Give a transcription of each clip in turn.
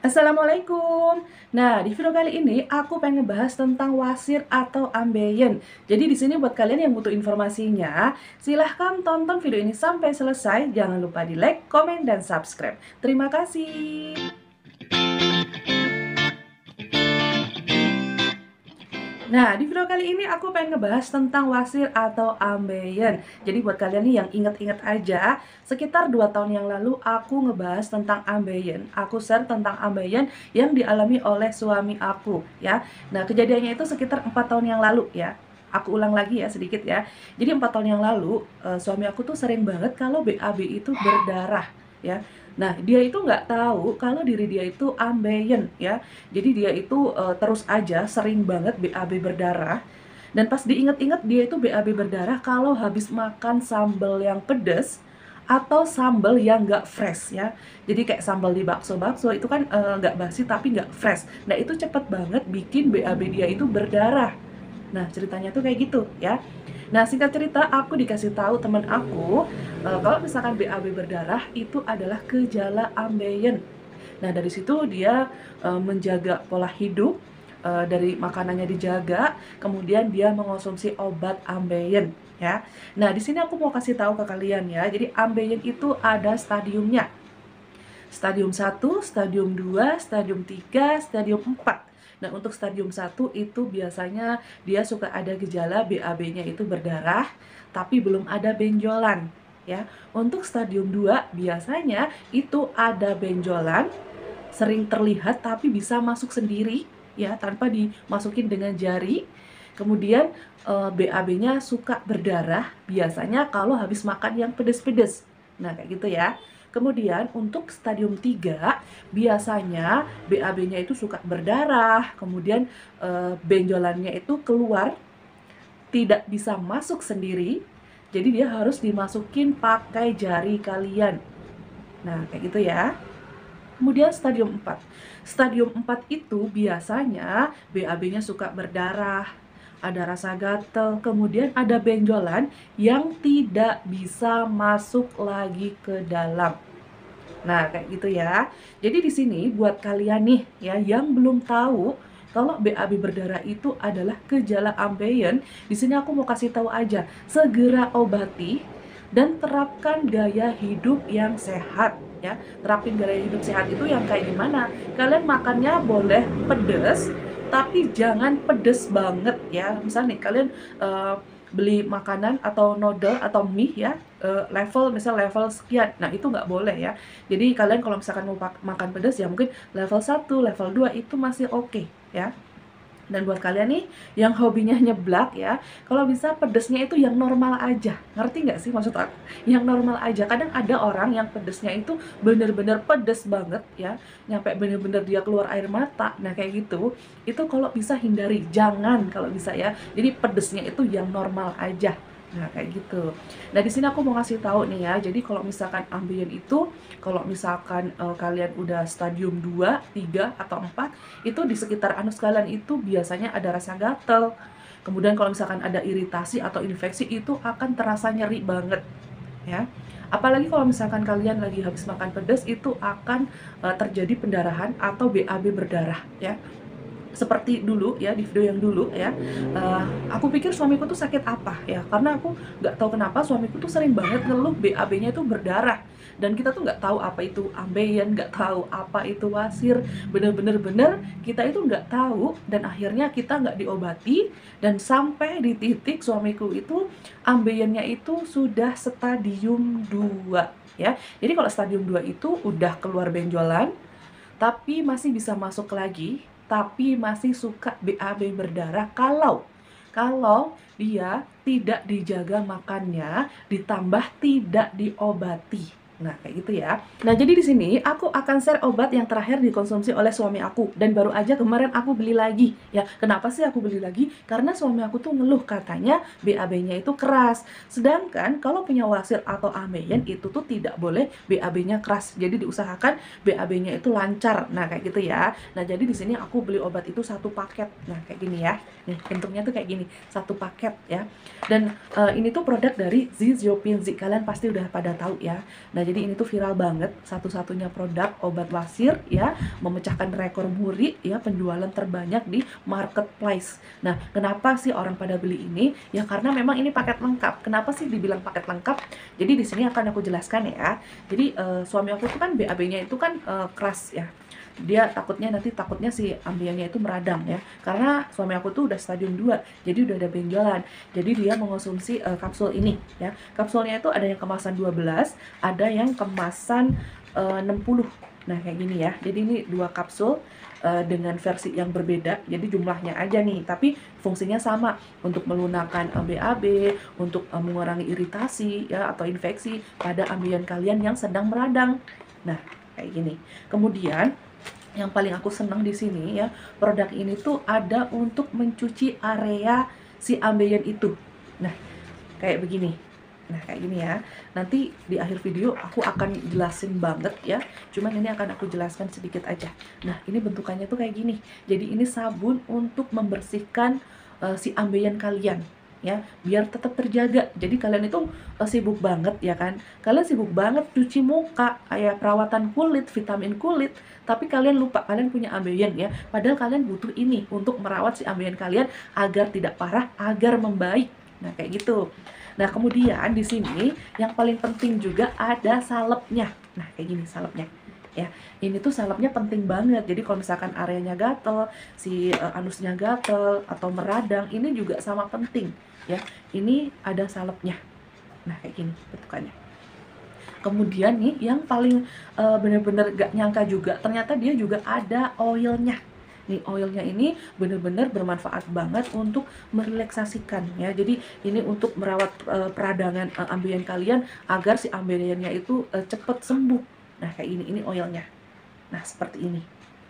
Assalamualaikum. Nah, di video kali ini aku pengen ngebahas tentang wasir atau ambeien. Jadi di sini buat kalian yang butuh informasinya, silahkan tonton video ini sampai selesai. Jangan lupa di like, komen, dan subscribe. Terima kasih. Nah, di video kali ini aku pengen ngebahas tentang wasir atau ambeien. Jadi buat kalian nih yang inget-inget aja, sekitar 2 tahun yang lalu aku ngebahas tentang ambeien. Aku share tentang ambeien yang dialami oleh suami aku, ya. Nah, kejadiannya itu sekitar 4 tahun yang lalu, ya. Aku ulang lagi ya sedikit ya. Jadi 4 tahun yang lalu, suami aku tuh sering banget kalau BAB itu berdarah, ya. Nah, dia itu nggak tahu kalau diri dia itu ambeien, ya. Jadi dia itu terus aja sering banget BAB berdarah. Dan pas diinget-inget dia itu BAB berdarah kalau habis makan sambal yang pedas atau sambal yang nggak fresh ya. Jadi kayak sambal di bakso-bakso itu kan nggak basi tapi nggak fresh. Nah itu cepet banget bikin BAB dia itu berdarah. Nah ceritanya tuh kayak gitu ya. Nah singkat cerita aku dikasih tahu teman aku kalau misalkan BAB berdarah itu adalah gejala ambeien. Nah, dari situ dia menjaga pola hidup, dari makanannya dijaga, kemudian dia mengonsumsi obat ambeien, ya. Nah, di sini aku mau kasih tahu ke kalian ya, jadi ambeien itu ada stadiumnya. Stadium 1, stadium 2, stadium 3, stadium 4. Nah, untuk stadium 1 itu biasanya dia suka ada gejala BAB-nya itu berdarah, tapi belum ada benjolan, ya. Untuk stadium 2 biasanya itu ada benjolan, sering terlihat tapi bisa masuk sendiri ya tanpa dimasukin dengan jari. Kemudian BAB-nya suka berdarah biasanya kalau habis makan yang pedes-pedes. Nah, kayak gitu ya. Kemudian untuk stadium 3 biasanya BAB-nya itu suka berdarah, kemudian benjolannya itu keluar tidak bisa masuk sendiri. Jadi dia harus dimasukin pakai jari kalian. Nah, kayak gitu ya. Kemudian stadium 4. Stadium 4 itu biasanya BAB-nya suka berdarah, ada rasa gatel, kemudian ada benjolan yang tidak bisa masuk lagi ke dalam. Nah, kayak gitu ya. Jadi di sini buat kalian nih ya yang belum tahu kalau BAB berdarah itu adalah gejala ambeien, di sini aku mau kasih tahu aja, segera obati dan terapkan gaya hidup yang sehat ya. Terapin gaya hidup sehat itu yang kayak gimana? Kalian makannya boleh pedes, tapi jangan pedes banget ya. Misalnya nih kalian beli makanan atau noodle atau mie ya, level sekian. Nah, itu nggak boleh ya. Jadi kalian kalau misalkan mau makan pedas ya mungkin level 1, level 2 itu masih oke ya. Dan buat kalian nih yang hobinya nyeblak ya, kalau bisa pedesnya itu yang normal aja. Ngerti nggak sih maksud aku? Yang normal aja. Kadang ada orang yang pedesnya itu bener-bener pedes banget ya, nyampe bener-bener dia keluar air mata. Nah kayak gitu, itu kalau bisa hindari, jangan kalau bisa ya. Jadi pedesnya itu yang normal aja. Nah, kayak gitu. Nah, di sini aku mau ngasih tahu nih ya. Jadi kalau misalkan ambien itu kalau misalkan kalian udah stadium 2, 3 atau 4, itu di sekitar anus kalian itu biasanya ada rasa gatel. Kemudian kalau misalkan ada iritasi atau infeksi itu akan terasa nyeri banget, ya. Apalagi kalau misalkan kalian lagi habis makan pedas itu akan terjadi pendarahan atau BAB berdarah, ya seperti dulu ya di video yang dulu ya, aku pikir suamiku tuh sakit apa ya, karena aku nggak tahu kenapa suamiku tuh sering banget ngeluh BAB-nya itu berdarah, dan kita tuh nggak tahu apa itu ambeien, nggak tahu apa itu wasir, bener-bener kita itu nggak tahu, dan akhirnya kita nggak diobati, dan sampai di titik suamiku itu ambeiennya itu sudah stadium 2 ya. Jadi kalau stadium 2 itu udah keluar benjolan, tapi masih bisa masuk lagi, tapi masih suka BAB berdarah kalau dia tidak dijaga makannya, ditambah tidak diobati. Nah, kayak gitu ya. Nah, jadi di sini aku akan share obat yang terakhir dikonsumsi oleh suami aku, dan baru aja kemarin aku beli lagi. Ya, kenapa sih aku beli lagi? Karena suami aku tuh ngeluh katanya BAB-nya itu keras. Sedangkan kalau punya wasir atau ambeien itu tuh tidak boleh BAB-nya keras. Jadi diusahakan BAB-nya itu lancar. Nah, kayak gitu ya. Nah, jadi di sini aku beli obat itu satu paket. Nah, kayak gini ya. Nih, bentuknya tuh kayak gini, satu paket ya. Dan ini tuh produk dari Zi Ziopin Zi. Kalian pasti udah pada tahu ya. Nah, jadi ini tuh viral banget, satu-satunya produk obat wasir ya, memecahkan rekor muri ya, penjualan terbanyak di marketplace. Nah, kenapa sih orang pada beli ini? Ya karena memang ini paket lengkap. Kenapa sih dibilang paket lengkap? Jadi di sini akan aku jelaskan ya. Jadi suami aku tuh kan BAB-nya itu kan keras ya. Dia takutnya si ambeien-nya itu meradang ya. Karena suami aku tuh udah stadium 2, jadi udah ada benjolan. Jadi dia mengonsumsi kapsul ini ya. Kapsulnya itu ada yang kemasan 12, ada yang kemasan 60. Nah, kayak gini ya. Jadi ini 2 kapsul dengan versi yang berbeda. Jadi jumlahnya aja nih, tapi fungsinya sama untuk melunakkan BAB, untuk mengurangi iritasi ya atau infeksi pada ambeien kalian yang sedang meradang. Nah, kayak gini. Kemudian yang paling aku senang di sini ya, produk ini tuh ada untuk mencuci area si ambeien itu. Nah, kayak begini. Nah, kayak gini ya. Nanti di akhir video aku akan jelasin banget ya. Cuman ini akan aku jelaskan sedikit aja. Nah, ini bentukannya tuh kayak gini. Jadi ini sabun untuk membersihkan si ambeien kalian ya, biar tetap terjaga. Jadi kalian itu sibuk banget ya kan. Kalian sibuk banget cuci muka, kayak perawatan kulit, vitamin kulit, tapi kalian lupa kalian punya ambeien ya. Padahal kalian butuh ini untuk merawat si ambeien kalian agar tidak parah, agar membaik. Nah, kayak gitu. Nah, kemudian di sini yang paling penting juga ada salepnya. Nah, kayak gini salepnya. Ya, ini tuh salepnya penting banget. Jadi kalau misalkan areanya gatel, si anusnya gatel atau meradang, ini juga sama penting ya. Ini ada salepnya. Nah, kayak gini bentukannya. Kemudian nih yang paling bener-bener gak nyangka juga, ternyata dia juga ada oilnya. Nih, oilnya ini bener-bener bermanfaat banget untuk merelaksasikan ya. Jadi ini untuk merawat peradangan ambeien kalian agar si ambeiennya itu cepet sembuh. Nah, kayak ini oilnya. Nah, seperti ini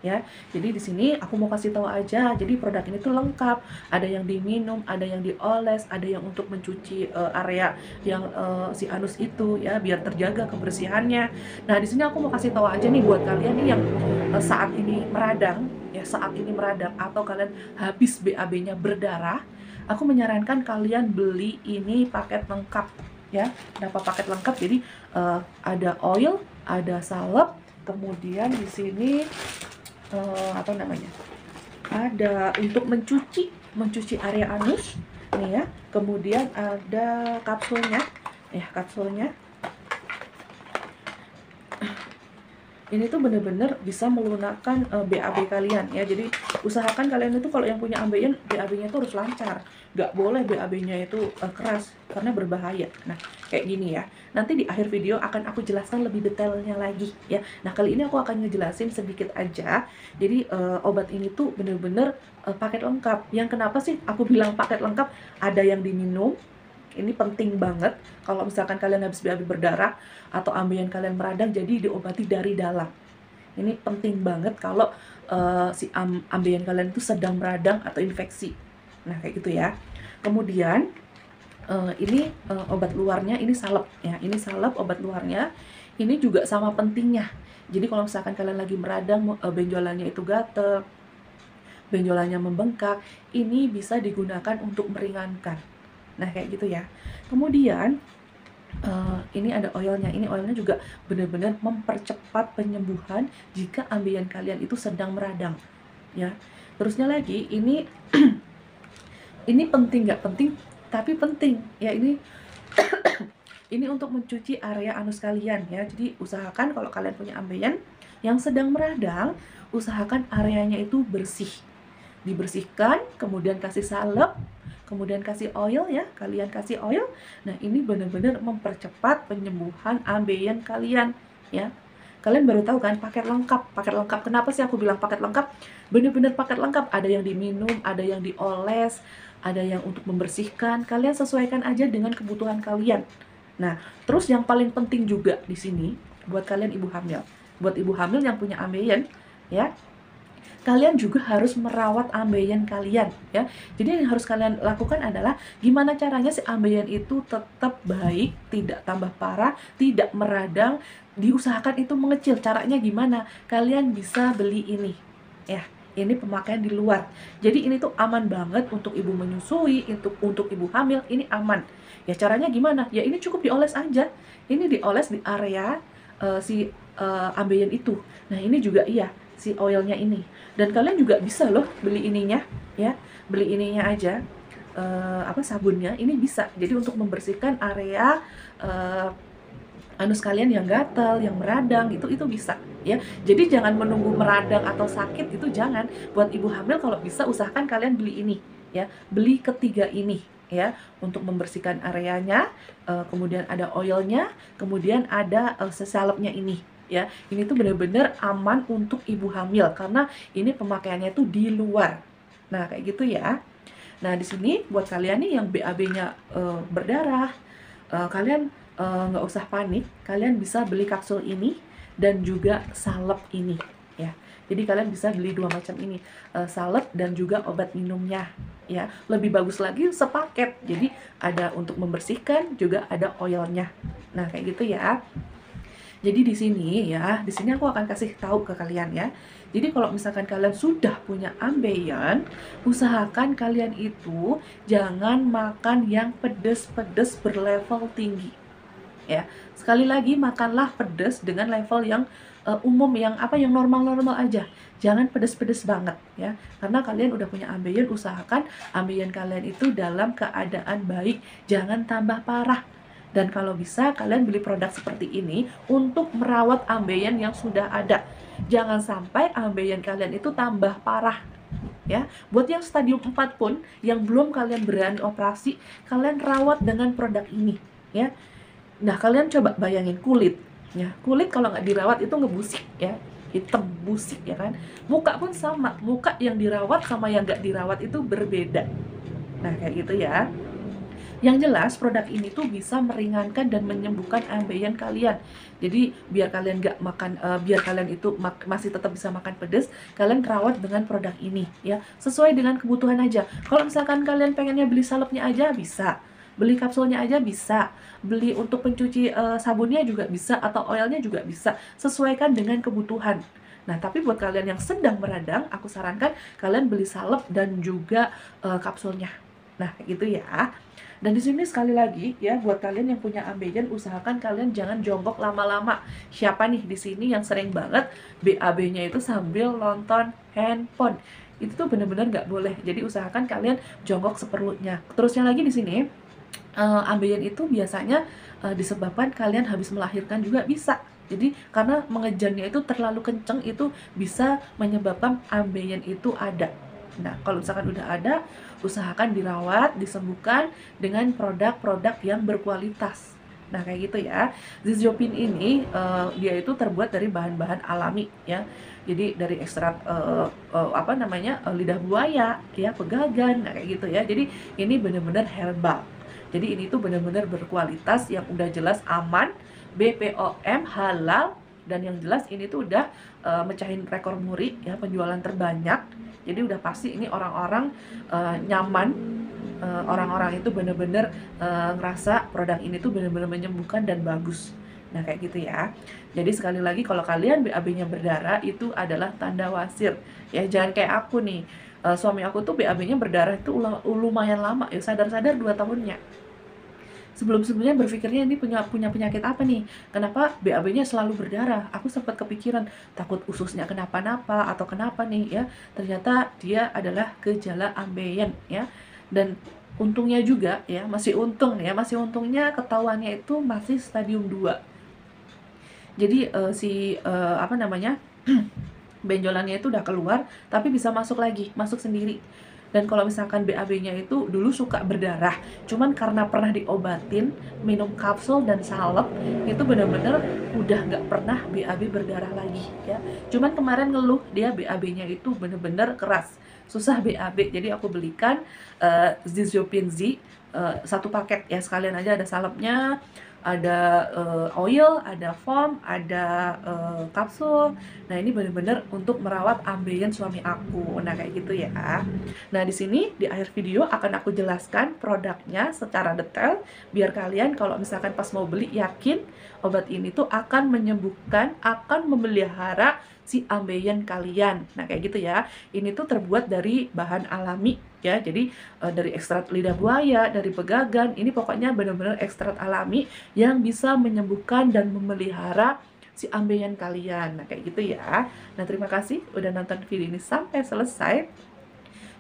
ya. Jadi di sini aku mau kasih tahu aja. Jadi produk ini tuh lengkap. Ada yang diminum, ada yang dioles, ada yang untuk mencuci area yang si anus itu ya, biar terjaga kebersihannya. Nah, di sini aku mau kasih tahu aja nih buat kalian nih yang saat ini meradang ya, saat ini meradang atau kalian habis BAB-nya berdarah, aku menyarankan kalian beli ini paket lengkap ya. Kenapa paket lengkap? Jadi ada oil, ada salep, kemudian di sini apa namanya? Ada untuk mencuci area anus nih ya. Kemudian ada kapsulnya. Ya, kapsulnya. Ini tuh bener-bener bisa melunakkan BAB kalian ya. Jadi usahakan kalian itu kalau yang punya ambeien, BAB-nya itu harus lancar. Gak boleh BAB-nya itu keras karena berbahaya. Nah, kayak gini ya. Nanti di akhir video akan aku jelaskan lebih detailnya lagi ya. Nah, kali ini aku akan ngejelasin sedikit aja. Jadi obat ini tuh bener-bener paket lengkap. Yang kenapa sih aku bilang paket lengkap? Ada yang diminum. Ini penting banget kalau misalkan kalian habis BAB berdarah atau ambeien kalian meradang, jadi diobati dari dalam. Ini penting banget kalau si ambeien kalian itu sedang meradang atau infeksi. Nah, kayak gitu ya. Kemudian ini obat luarnya, ini salep ya. Ini salep obat luarnya. Ini juga sama pentingnya. Jadi kalau misalkan kalian lagi meradang, benjolannya itu gatel, benjolannya membengkak, ini bisa digunakan untuk meringankan. Nah, kayak gitu ya. Kemudian ini ada oilnya. Ini oilnya juga benar-benar mempercepat penyembuhan jika ambeien kalian itu sedang meradang ya. Terusnya lagi ini ini penting nggak penting, tapi penting ya. Ini ini untuk mencuci area anus kalian ya. Jadi usahakan kalau kalian punya ambeien yang sedang meradang, usahakan areanya itu bersih. Dibersihkan, kemudian kasih salep, kemudian kasih oil ya, kalian kasih oil. Nah, ini benar-benar mempercepat penyembuhan ambeien kalian ya. Kalian baru tahu kan paket lengkap. Paket lengkap, kenapa sih aku bilang paket lengkap? Benar-benar paket lengkap. Ada yang diminum, ada yang dioles, ada yang untuk membersihkan. Kalian sesuaikan aja dengan kebutuhan kalian. Nah, terus yang paling penting juga di sini buat kalian ibu hamil. Buat ibu hamil yang punya ambeien ya, kalian juga harus merawat ambeien kalian ya. Jadi yang harus kalian lakukan adalah gimana caranya si ambeien itu tetap baik, tidak tambah parah, tidak meradang. Diusahakan itu mengecil. Caranya gimana? Kalian bisa beli ini ya. Ini pemakaian di luar. Jadi ini tuh aman banget untuk ibu menyusui, untuk ibu hamil, ini aman. Ya caranya gimana? Ya ini cukup dioles aja. Ini dioles di area si ambeien itu. Nah ini juga iya, si oilnya ini. Dan kalian juga bisa loh beli ininya, ya. Beli ininya aja. Apa sabunnya ini bisa. Jadi untuk membersihkan area anus kalian yang gatal, yang meradang, itu bisa ya. Jadi jangan menunggu meradang atau sakit, itu jangan. Buat ibu hamil kalau bisa usahakan kalian beli ini ya, beli ketiga ini ya, untuk membersihkan areanya. Kemudian ada oilnya, kemudian ada sesalepnya ini ya. Ini tuh bener-bener aman untuk ibu hamil karena ini pemakaiannya tuh di luar. Nah kayak gitu ya. Nah di sini buat kalian nih yang BAB-nya berdarah, kalian nggak usah panik, kalian bisa beli kapsul ini dan juga salep ini ya. Jadi kalian bisa beli dua macam ini, salep dan juga obat minumnya ya. Lebih bagus lagi sepaket, jadi ada untuk membersihkan juga ada oilnya. Nah kayak gitu ya. Jadi di sini ya, di sini aku akan kasih tahu ke kalian ya. Jadi kalau misalkan kalian sudah punya ambeien, usahakan kalian itu jangan makan yang pedes-pedes berlevel tinggi. Ya, sekali lagi makanlah pedas dengan level yang umum, yang yang normal-normal aja. Jangan pedas-pedas banget ya. Karena kalian udah punya ambeien, usahakan ambeien kalian itu dalam keadaan baik, jangan tambah parah. Dan kalau bisa kalian beli produk seperti ini untuk merawat ambeien yang sudah ada. Jangan sampai ambeien kalian itu tambah parah ya. Buat yang stadium 4 pun yang belum kalian berani operasi, kalian rawat dengan produk ini ya. Nah kalian coba bayangin kulit ya, kulit kalau nggak dirawat itu ngebusik ya, hitam busik ya kan. Muka pun sama, muka yang dirawat sama yang nggak dirawat itu berbeda. Nah kayak gitu ya. Yang jelas produk ini tuh bisa meringankan dan menyembuhkan ambeien kalian. Jadi biar kalian nggak makan, biar kalian itu masih tetap bisa makan pedas, kalian rawat dengan produk ini ya, sesuai dengan kebutuhan aja. Kalau misalkan kalian pengennya beli salepnya aja bisa, beli kapsulnya aja bisa, beli untuk pencuci sabunnya juga bisa, atau oilnya juga bisa, sesuaikan dengan kebutuhan. Nah tapi buat kalian yang sedang meradang, aku sarankan kalian beli salep dan juga kapsulnya. Nah kayak gitu ya. Dan di sini sekali lagi ya, buat kalian yang punya ambeien, usahakan kalian jangan jongkok lama-lama. Siapa nih di sini yang sering banget BAB-nya itu sambil nonton handphone? Itu tuh bener-bener nggak boleh. Jadi usahakan kalian jongkok seperlunya. Terusnya lagi di sini, ambeien itu biasanya disebabkan kalian habis melahirkan juga bisa. Jadi karena mengejannya itu terlalu kenceng, itu bisa menyebabkan ambeien itu ada. Nah, kalau misalkan udah ada, usahakan dirawat, disembuhkan dengan produk-produk yang berkualitas. Nah, kayak gitu ya. Zizopin ini dia itu terbuat dari bahan-bahan alami ya. Jadi dari ekstrak lidah buaya, ya, pegagan, nah kayak gitu ya. Jadi ini benar-benar herbal. Jadi ini tuh benar-benar berkualitas yang udah jelas aman, BPOM, halal, dan yang jelas ini tuh udah mecahin rekor muri ya, penjualan terbanyak. Jadi udah pasti ini orang-orang nyaman, orang-orang itu bener-bener ngerasa produk ini tuh bener-bener menyembuhkan dan bagus. Nah kayak gitu ya. Jadi sekali lagi kalau kalian BAB-nya berdarah itu adalah tanda wasir ya. Jangan kayak aku nih, suami aku tuh BAB-nya berdarah itu lumayan lama ya, sadar-sadar 2 tahunnya. Sebelum-sebelumnya berpikirnya ini punya penyakit apa nih? Kenapa BAB-nya selalu berdarah? Aku sempat kepikiran takut ususnya kenapa-napa atau kenapa nih ya. Ternyata dia adalah gejala ambeien ya. Dan untungnya juga ya, masih untungnya ketahuannya itu masih stadium 2. Jadi benjolannya itu udah keluar tapi bisa masuk lagi, masuk sendiri. Dan kalau misalkan BAB-nya itu dulu suka berdarah, cuman karena pernah diobatin, minum kapsul dan salep, itu benar-benar udah nggak pernah BAB berdarah lagi ya. Cuman kemarin ngeluh dia BAB-nya itu benar-benar keras, susah BAB. Jadi aku belikan Zizopin Z, satu paket ya, sekalian aja ada salepnya, ada oil, ada foam, ada kapsul. Nah ini bener-bener untuk merawat ambeien suami aku. Nah kayak gitu ya. Nah di sini di akhir video akan aku jelaskan produknya secara detail biar kalian kalau misalkan pas mau beli yakin obat ini tuh akan menyembuhkan, akan memelihara si ambeien kalian. Nah, kayak gitu ya. Ini tuh terbuat dari bahan alami ya. Jadi dari ekstrak lidah buaya, dari pegagan. Ini pokoknya benar-benar ekstrak alami yang bisa menyembuhkan dan memelihara si ambeien kalian. Nah, kayak gitu ya. Nah, terima kasih udah nonton video ini sampai selesai.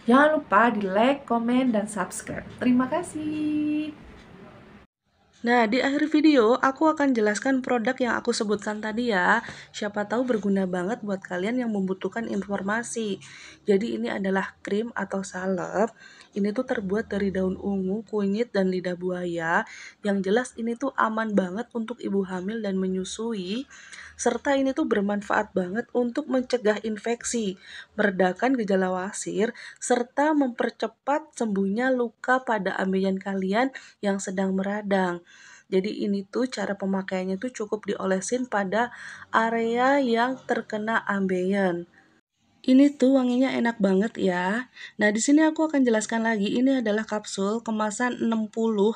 Jangan lupa di like, komen, dan subscribe. Terima kasih. Nah, di akhir video aku akan jelaskan produk yang aku sebutkan tadi ya. Siapa tahu berguna banget buat kalian yang membutuhkan informasi. Jadi ini adalah krim atau salep. Ini tuh terbuat dari daun ungu, kunyit, dan lidah buaya. Yang jelas ini tuh aman banget untuk ibu hamil dan menyusui. Serta ini tuh bermanfaat banget untuk mencegah infeksi, meredakan gejala wasir, serta mempercepat sembuhnya luka pada ambeien kalian yang sedang meradang. Jadi ini tuh cara pemakaiannya tuh cukup diolesin pada area yang terkena ambeien. Ini tuh wanginya enak banget ya. Nah, di sini aku akan jelaskan lagi. Ini adalah kapsul kemasan 60.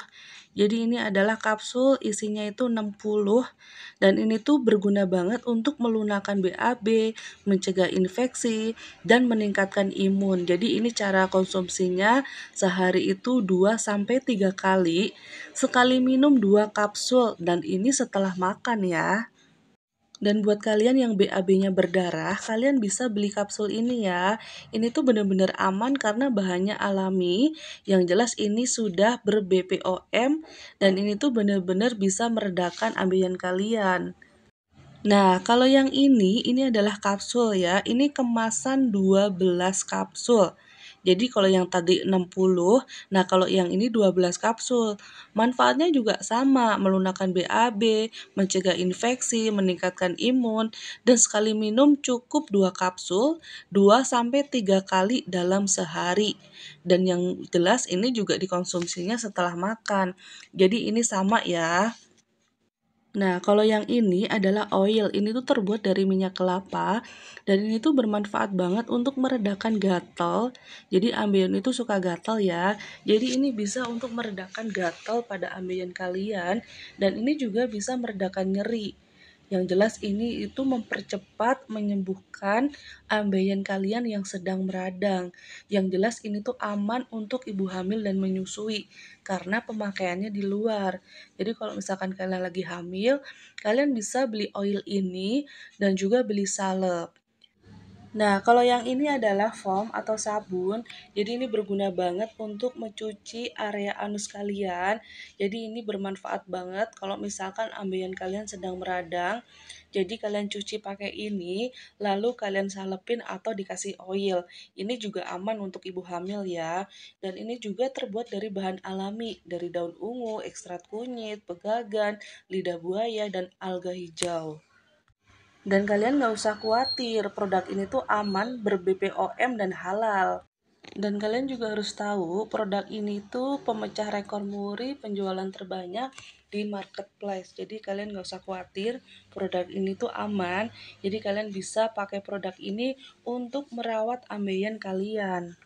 Jadi ini adalah kapsul isinya itu 60 dan ini tuh berguna banget untuk melunakkan BAB, mencegah infeksi dan meningkatkan imun. Jadi ini cara konsumsinya sehari itu 2 sampai 3 kali. Sekali minum 2 kapsul dan ini setelah makan ya. Dan buat kalian yang BAB-nya berdarah, kalian bisa beli kapsul ini ya. Ini tuh bener-bener aman karena bahannya alami. Yang jelas ini sudah ber-BPOM dan ini tuh bener-bener bisa meredakan ambeien kalian. Nah, kalau yang ini adalah kapsul ya. Ini kemasan 12 kapsul. Jadi kalau yang tadi 60, nah kalau yang ini 12 kapsul. Manfaatnya juga sama, melunakkan BAB, mencegah infeksi, meningkatkan imun, dan sekali minum cukup 2 kapsul, 2 sampai 3 kali dalam sehari. Dan yang jelas ini juga dikonsumsinya setelah makan. Jadi ini sama ya. Nah, kalau yang ini adalah oil. Ini tuh terbuat dari minyak kelapa dan ini tuh bermanfaat banget untuk meredakan gatal. Jadi ambeien itu suka gatal ya. Jadi ini bisa untuk meredakan gatal pada ambeien kalian dan ini juga bisa meredakan nyeri. Yang jelas ini itu mempercepat menyembuhkan ambeien kalian yang sedang meradang. Yang jelas ini tuh aman untuk ibu hamil dan menyusui karena pemakaiannya di luar. Jadi kalau misalkan kalian lagi hamil, kalian bisa beli oil ini dan juga beli salep. Nah, kalau yang ini adalah foam atau sabun. Jadi ini berguna banget untuk mencuci area anus kalian. Jadi ini bermanfaat banget kalau misalkan ambeien kalian sedang meradang. Jadi kalian cuci pakai ini, lalu kalian salepin atau dikasih oil. Ini juga aman untuk ibu hamil ya. Dan ini juga terbuat dari bahan alami, dari daun ungu, ekstrak kunyit, pegagan, lidah buaya, dan alga hijau. Dan kalian nggak usah khawatir, produk ini tuh aman, ber-BPOM dan halal. Dan kalian juga harus tahu, produk ini tuh pemecah rekor muri penjualan terbanyak di marketplace. Jadi kalian nggak usah khawatir, produk ini tuh aman. Jadi kalian bisa pakai produk ini untuk merawat ambeien kalian.